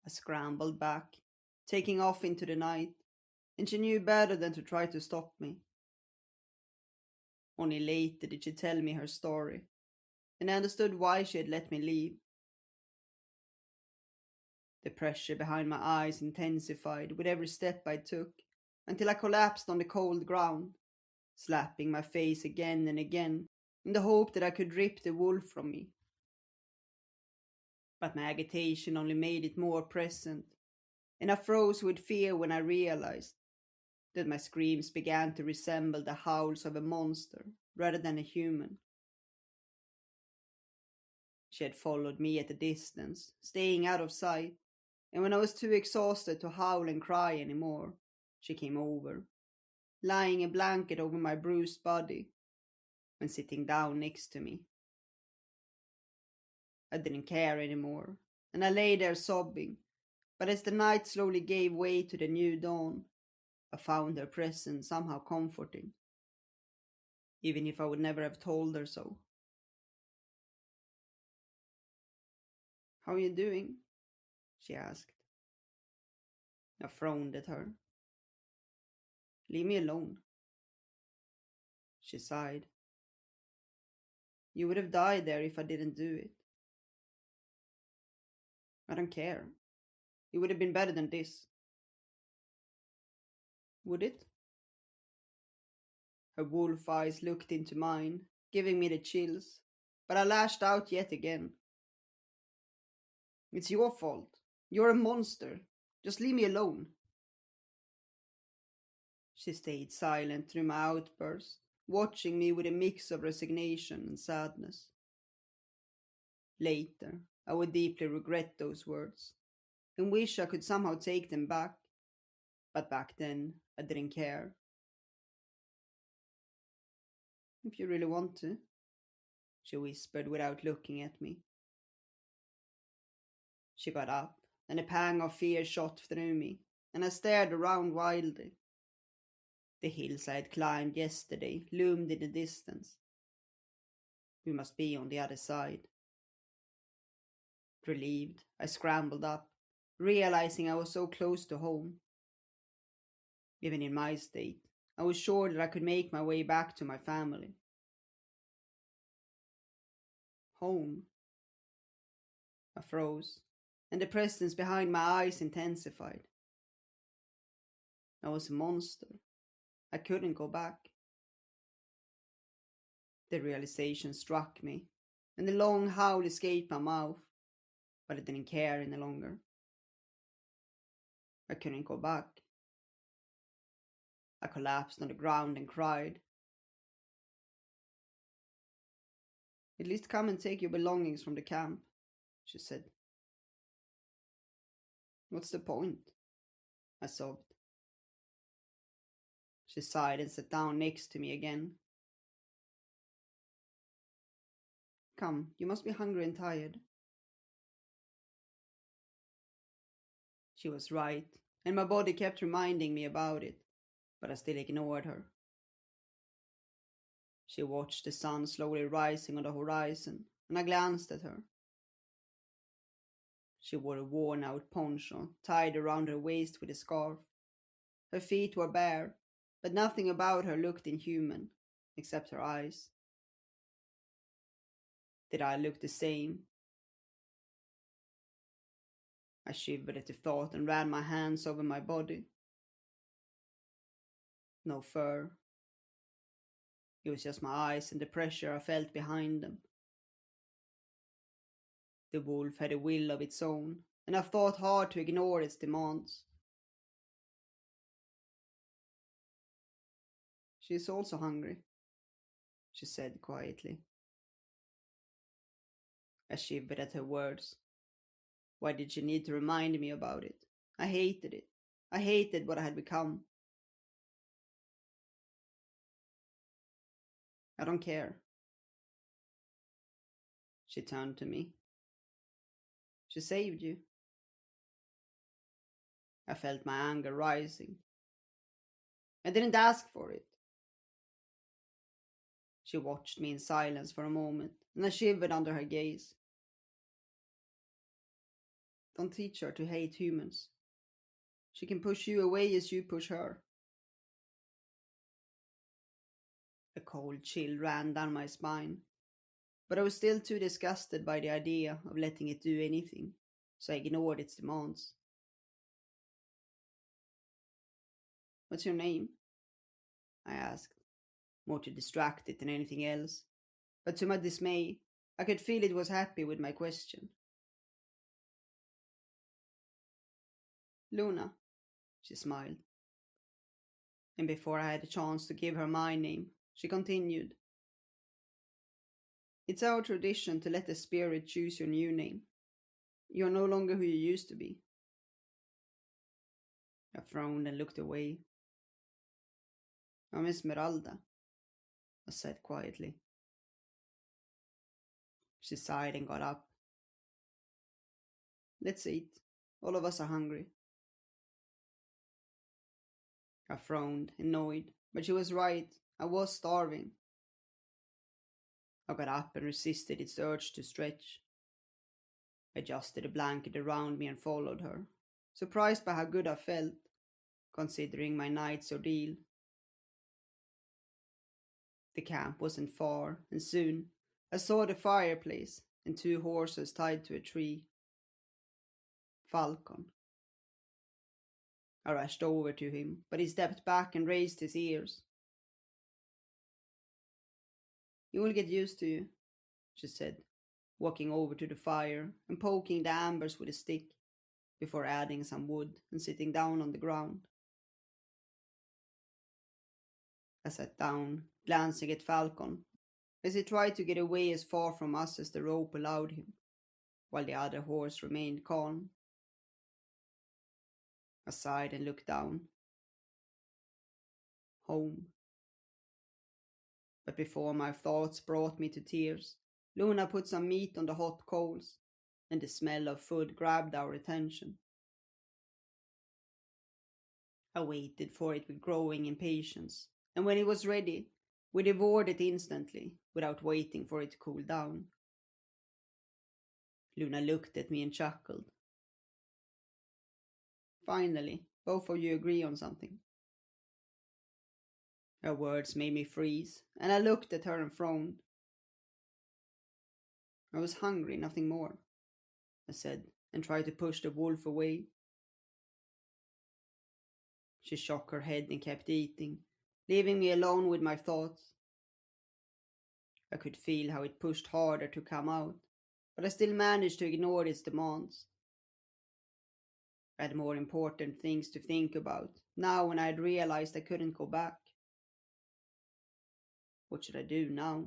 I scrambled back, taking off into the night, and she knew better than to try to stop me. Only later did she tell me her story, and I understood why she had let me leave. The pressure behind my eyes intensified with every step I took, until I collapsed on the cold ground, slapping my face again and again, in the hope that I could rip the wolf from me. But my agitation only made it more present, and I froze with fear when I realized that my screams began to resemble the howls of a monster rather than a human. She had followed me at a distance, staying out of sight, and when I was too exhausted to howl and cry anymore, she came over, lying a blanket over my bruised body and sitting down next to me. I didn't care anymore, and I lay there sobbing, but as the night slowly gave way to the new dawn, I found her presence somehow comforting, even if I would never have told her so. "How are you doing?" she asked. I frowned at her. "Leave me alone." She sighed. "You would have died there if I didn't do it." "I don't care. It would have been better than this." "Would it?" Her wolf eyes looked into mine, giving me the chills, but I lashed out yet again. "It's your fault. You're a monster. Just leave me alone." She stayed silent through my outburst, watching me with a mix of resignation and sadness. Later, I would deeply regret those words, and wish I could somehow take them back, but back then I didn't care. "If you really want to," she whispered without looking at me. She got up, and a pang of fear shot through me, and I stared around wildly. The hills I had climbed yesterday loomed in the distance. We must be on the other side. Relieved, I scrambled up, realizing I was so close to home. Even in my state, I was sure that I could make my way back to my family. Home. I froze, and the presence behind my eyes intensified. I was a monster. I couldn't go back. The realization struck me, and the long howl escaped my mouth, but I didn't care any longer. I couldn't go back. I collapsed on the ground and cried. "At least come and take your belongings from the camp," she said. "What's the point?" I sobbed. She sighed and sat down next to me again. "Come, you must be hungry and tired." She was right, and my body kept reminding me about it, but I still ignored her. She watched the sun slowly rising on the horizon, and I glanced at her. She wore a worn-out poncho tied around her waist with a scarf. Her feet were bare, but nothing about her looked inhuman, except her eyes. Did I look the same? I shivered at the thought and ran my hands over my body. No fur. It was just my eyes and the pressure I felt behind them. The wolf had a will of its own, and I fought hard to ignore its demands. "She is also hungry," she said quietly. I shivered at her words. Why did she need to remind me about it? I hated it. I hated what I had become. "I don't care." She turned to me. "She saved you." I felt my anger rising. "I didn't ask for it." She watched me in silence for a moment, and I shivered under her gaze. Don't teach her to hate humans. She can push you away as you push her. A cold chill ran down my spine, but I was still too disgusted by the idea of letting it do anything, so I ignored its demands. What's your name? I asked, more to distract it than anything else, but to my dismay, I could feel it was happy with my question. Luna, she smiled. And before I had a chance to give her my name, she continued. It's our tradition to let the spirit choose your new name. You're no longer who you used to be. I frowned and looked away. I'm Esmeralda, I said quietly. She sighed and got up. Let's eat. All of us are hungry. I frowned, annoyed, but she was right. I was starving. I got up and resisted its urge to stretch. I adjusted a blanket around me and followed her, surprised by how good I felt, considering my night's ordeal. The camp wasn't far, and soon I saw the fireplace and 2 horses tied to a tree. Falcon. I rushed over to him, but he stepped back and raised his ears. You will get used to you, she said, walking over to the fire and poking the embers with a stick, before adding some wood and sitting down on the ground. I sat down, glancing at Falcon, as he tried to get away as far from us as the rope allowed him, while the other horse remained calm. I sighed and looked down. Home. But before my thoughts brought me to tears, Luna put some meat on the hot coals, and the smell of food grabbed our attention. I waited for it with growing impatience, and when it was ready, we devoured it instantly, without waiting for it to cool down. Luna looked at me and chuckled. Finally, both of you agree on something. Her words made me freeze, and I looked at her and frowned. I was hungry, nothing more, I said, and tried to push the wolf away. She shook her head and kept eating, leaving me alone with my thoughts. I could feel how it pushed harder to come out, but I still managed to ignore its demands. I had more important things to think about, now when I had realized I couldn't go back. What should I do now?